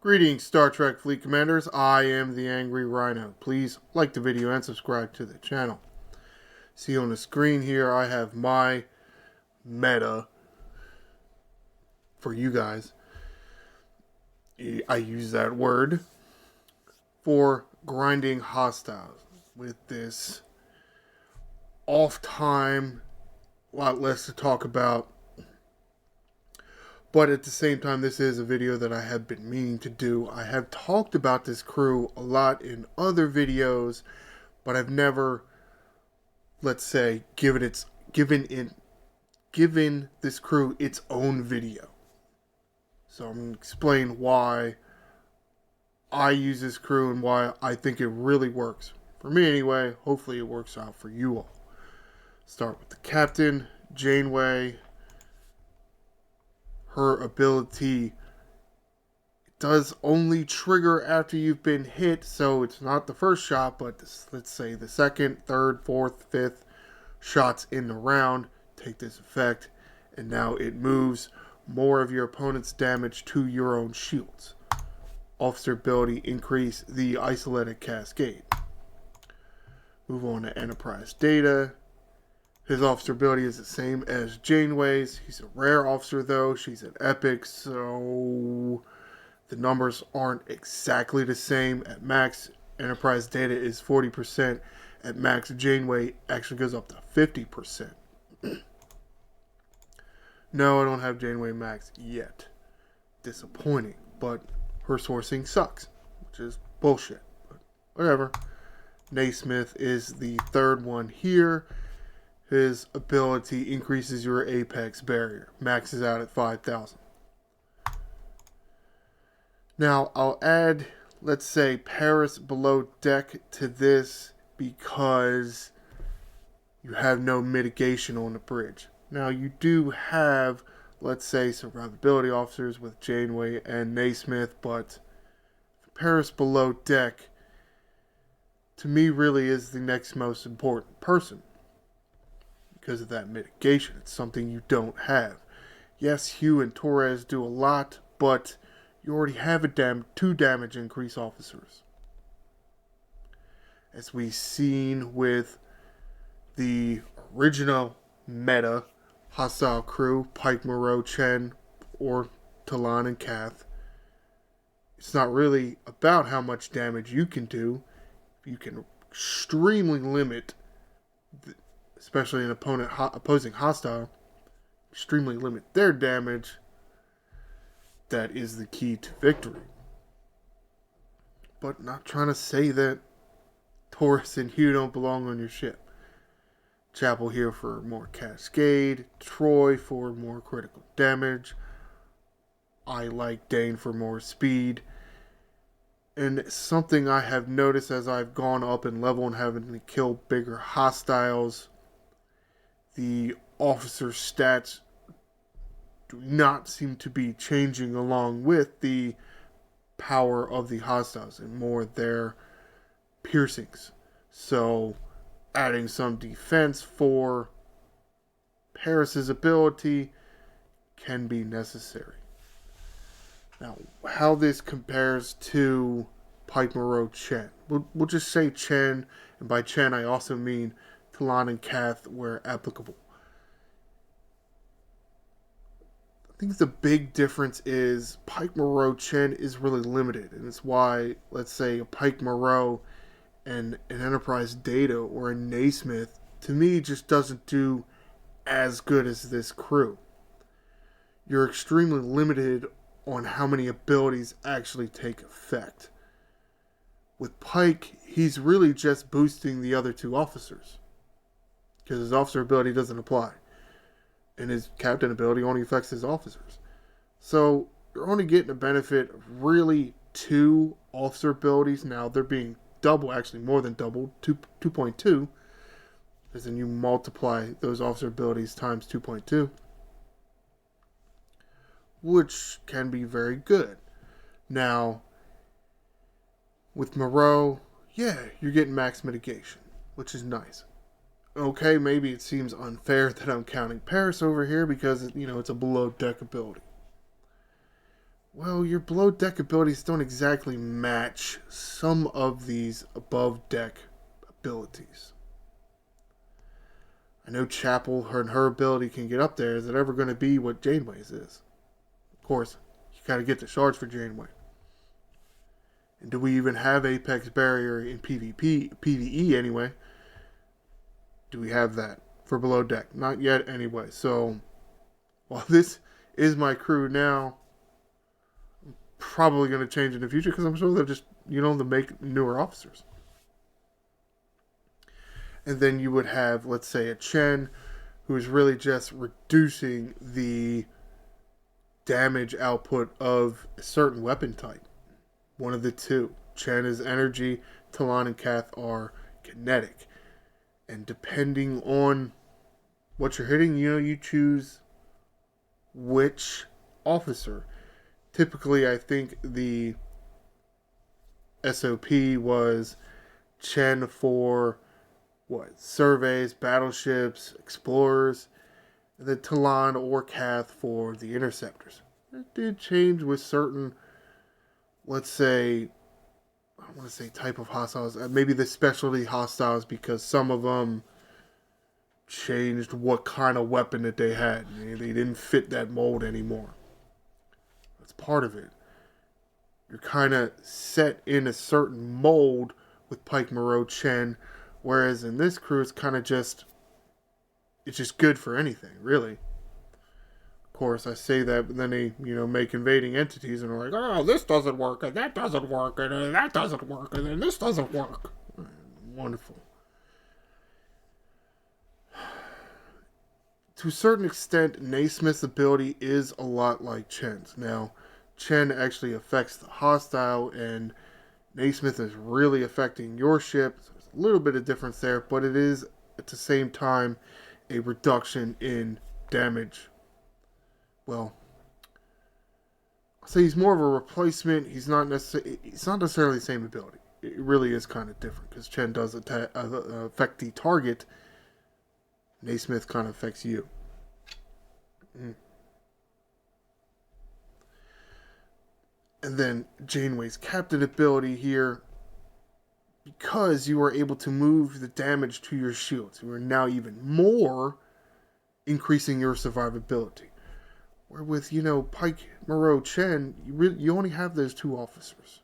Greetings, Star Trek Fleet Commanders. I am the Angry Rhino. Please like the video and subscribe to the channel. See on the screen here, I have my meta for you guys. I use that word for grinding hostiles with this off time, a lot less to talk about. But at the same time, this is a video that I have been meaning to do. I have talked about this crew a lot in other videos, but I've never, let's say, given this crew its own video. So I'm going to explain why I use this crew and why I think it really works. For me anyway, hopefully it works out for you all. Start with the captain, Janeway. Her ability does only trigger after you've been hit, so it's not the first shot, but let's say the second, third, fourth, fifth shots in the round take this effect, and now it moves more of your opponent's damage to your own shields. Officer ability increase the isolated cascade. Move on to Enterprise Data. His officer ability is the same as Janeway's. He's a rare officer though. She's an epic, so the numbers aren't exactly the same. At max, Enterprise Data is 40%. At max, Janeway actually goes up to 50%. No, I don't have Janeway max yet. Disappointing, but her sourcing sucks, which is bullshit. But whatever. Nesmith is the third one here. His ability increases your apex barrier. Maxes out at 5,000. Now, I'll add, let's say, Paris below deck to this because you have no mitigation on the bridge. Now, you do have, let's say, survivability officers with Janeway and Nesmith, but Paris below deck, to me, really is the next most important person. Because of that mitigation. It's something you don't have. Yes, Hugh and Torres do a lot, but you already have two damage increase officers. As we've seen with the original meta hostile crew, Pike, Moreau, Chen, or Talon and Kath, it's not really about how much damage you can do. You can extremely limit especially an opposing hostile, extremely limit their damage. That is the key to victory. But not trying to say that Taurus and Hugh don't belong on your ship. Chapel here for more cascade, Troy for more critical damage. I like Dane for more speed. And something I have noticed as I've gone up in level and having to kill bigger hostiles, the officer stats do not seem to be changing along with the power of the hostiles and more their piercings. So adding some defense for Paris's ability can be necessary. Now, how this compares to Pike, Moreau, Chen. We'll just say Chen, and by Chen I also mean Talon and Kath where applicable. I think the big difference is Pike, Moreau, Chen is really limited, and it's why, let's say, a Pike, Moreau and an Enterprise Data or a Nesmith, to me, just doesn't do as good as this crew. You're extremely limited on how many abilities actually take effect. With Pike, he's really just boosting the other two officers, because his officer ability doesn't apply. And his captain ability only affects his officers. So you're only getting a benefit of really two officer abilities. Now they're being double, actually more than doubled, 2.2. Because then you multiply those officer abilities times 2.2. Which can be very good. Now, with Moreau, yeah, you're getting max mitigation, which is nice. Okay, maybe it seems unfair that I'm counting Paris over here because, it's a below deck ability. well, your below deck abilities don't exactly match some of these above deck abilities. I know Chapel, her ability can get up there. Is it ever going to be what Janeway's is? Of course, you got to get the shards for Janeway. And do we even have Apex Barrier in PvP, PvE anyway? Do we have that for below deck? Not yet anyway. So, while this is my crew now, I'm probably going to change in the future because I'm sure they'll just, they'll make newer officers. And then you would have, let's say, a Chen, who is really just reducing the damage output of a certain weapon type. One of the two. Chen is energy, Talon and Kath are kinetic. And depending on what you're hitting, you choose which officer. Typically, I think the SOP was Chen for surveys, battleships, explorers, and then Talon or Kath for the interceptors. It did change with certain, let's say, I don't want to say type of hostiles, maybe the specialty hostiles, because some of them changed what kind of weapon that they had. They didn't fit that mold anymore. That's part of it. You're kind of set in a certain mold with Pike, Moreau, Chen, whereas in this crew, it's kind of just, it's just good for anything, really. Of course, I say that, but then they, make invading entities and are like, oh, this doesn't work, and that doesn't work, and that doesn't work, and then this doesn't work. Wonderful. To a certain extent, Nesmith's ability is a lot like Chen's. Now, Chen actually affects the hostile, and Nesmith is really affecting your ship. So there's a little bit of difference there, but it is, at the same time, a reduction in damage. Well, I'll say he's more of a replacement. He's not necessarily the same ability. It really is kind of different, because Chen does affect the target. Nesmith kind of affects you. And then Janeway's captain ability here, because you are able to move the damage to your shields, you are now even more increasing your survivability. Where with, Pike, Moreau, Chen, you only have those two officers.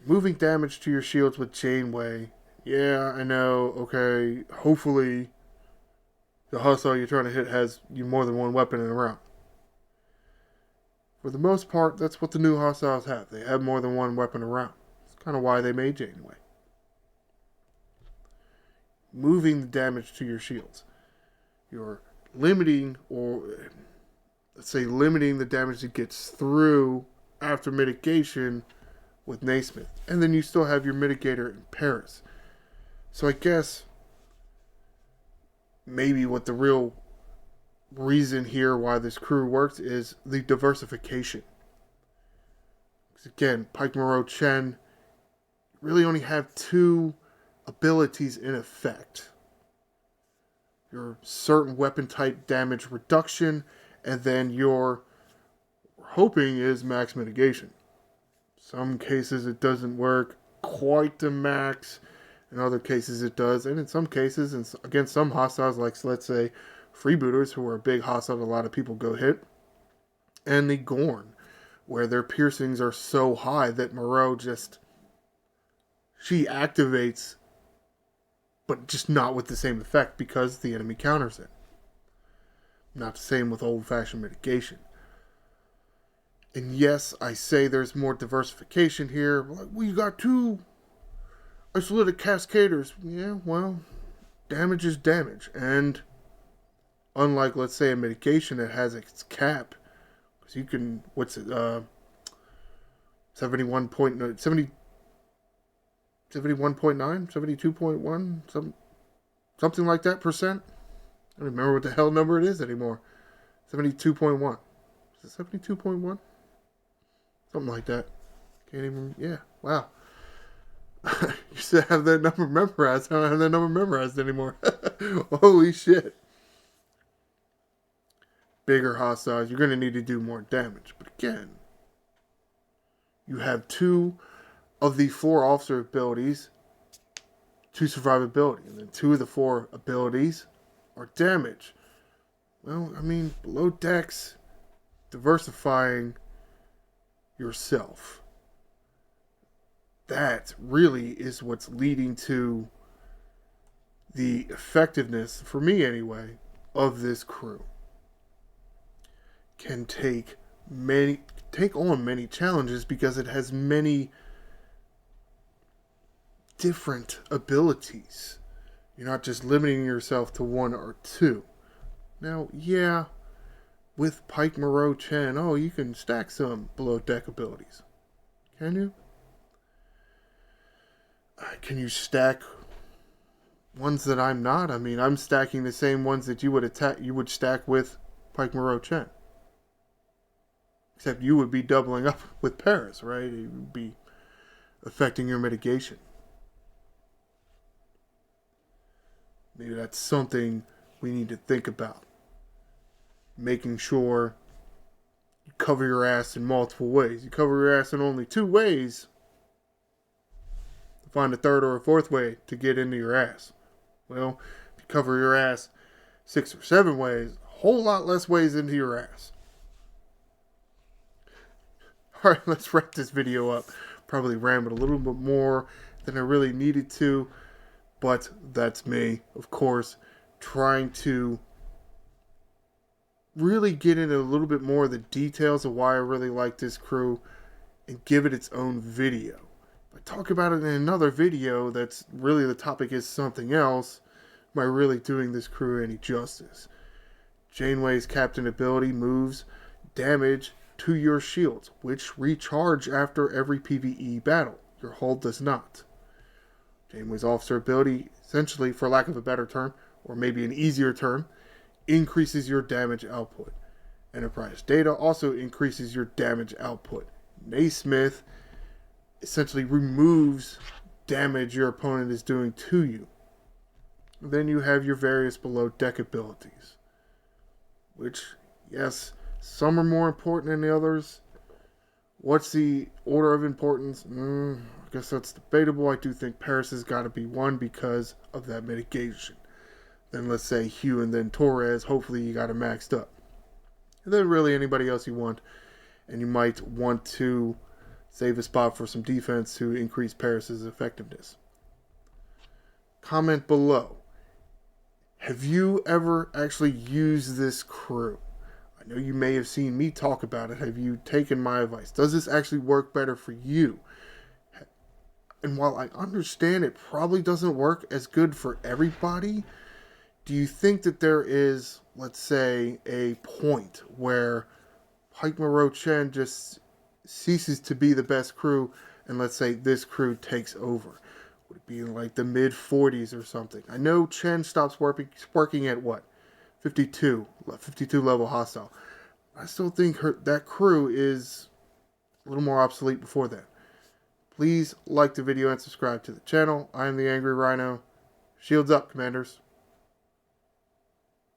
Moving damage to your shields with Janeway, yeah, I know, okay, hopefully the hostile you're trying to hit has more than one weapon in a round. For the most part, that's what the new hostiles have. They have more than one weapon around. That's kind of why they made Janeway. Moving the damage to your shields. You're limiting, or let's say limiting the damage that gets through after mitigation with Nesmith. And then you still have your mitigator in Paris. So I guess maybe what the real reason here why this crew works is the diversification. Because again, Pike, Moreau, Chen really only have two abilities in effect. Your certain weapon type damage reduction, and then your hoping is max mitigation. Some cases it doesn't work quite to max. In other cases it does. And in some cases, and against some hostiles, like let's say freebooters, who are a big hostile that a lot of people go hit, and the Gorn, where their piercings are so high that Moreau she activates, but just not with the same effect because the enemy counters it. Not the same with old-fashioned mitigation. And yes, I say there's more diversification here. Like, well, you got two isolated cascaders. Yeah, well, damage is damage. And unlike, let's say, a mitigation that has its cap, because you can, 71.9, 72.1, something like that percent. I don't remember what the hell number it is anymore. 72.1. Is it 72.1? Something like that. Can't even, yeah, wow. I used to have that number memorized. I don't have that number memorized anymore. Holy shit. bigger hostiles, you're going to need to do more damage. But again, you have 2 of the 4 officer abilities to survivability, and then 2 of the 4 abilities are damage. Well, I mean, below decks, diversifying yourself. That really is what's leading to the effectiveness, for me anyway, of this crew. Can take on many challenges because it has many different abilities. You're not just limiting yourself to 1 or 2. Now, yeah, with Pike Moreau Chen, you can stack some below deck abilities. Can you? Can you stack ones that I'm not? I mean, I'm stacking the same ones that you would stack with Pike Moreau Chen. Except you would be doubling up with Paris, right? It would be affecting your mitigation. Maybe that's something we need to think about. Making sure you cover your ass in multiple ways. You cover your ass in only 2 ways. Find a 3rd or a 4th way to get into your ass. Well, if you cover your ass 6 or 7 ways, a whole lot less ways into your ass. Alright, let's wrap this video up. Probably rambled a little bit more than I really needed to, but that's me, of course, trying to really get into a little bit more of the details of why I really like this crew and give it its own video. If I talk about it in another video that's really the topic is something else, am I really doing this crew any justice? Janeway's captain ability moves damage to your shields, which recharge after every PvE battle. Your hull does not. Janeway's officer ability, essentially, for lack of a better term, or maybe an easier term, increases your damage output. Enterprise data also increases your damage output. Nesmith essentially removes damage your opponent is doing to you. Then you have your various below deck abilities, which, yes, some are more important than the others. What's the order of importance? I guess that's debatable. I do think Paris has got to be 1 because of that mitigation. Then let's say Hugh and then Torres. Hopefully you got it maxed up. And then really anybody else you want. And you might want to save a spot for some defense to increase Paris's effectiveness. Comment below. Have you ever actually used this crew? I know you may have seen me talk about it. Have you taken my advice? Does this actually work better for you? And while I understand it probably doesn't work as good for everybody, do you think that there is, let's say, a point where Pike Moreau Chen just ceases to be the best crew and let's say this crew takes over? Would it be in like the mid-40s or something? I know Chen stops working at what? 52 level hostile. I still think that crew is a little more obsolete before that. Please like the video and subscribe to the channel. I am the Angry Rhino. Shields up, Commanders.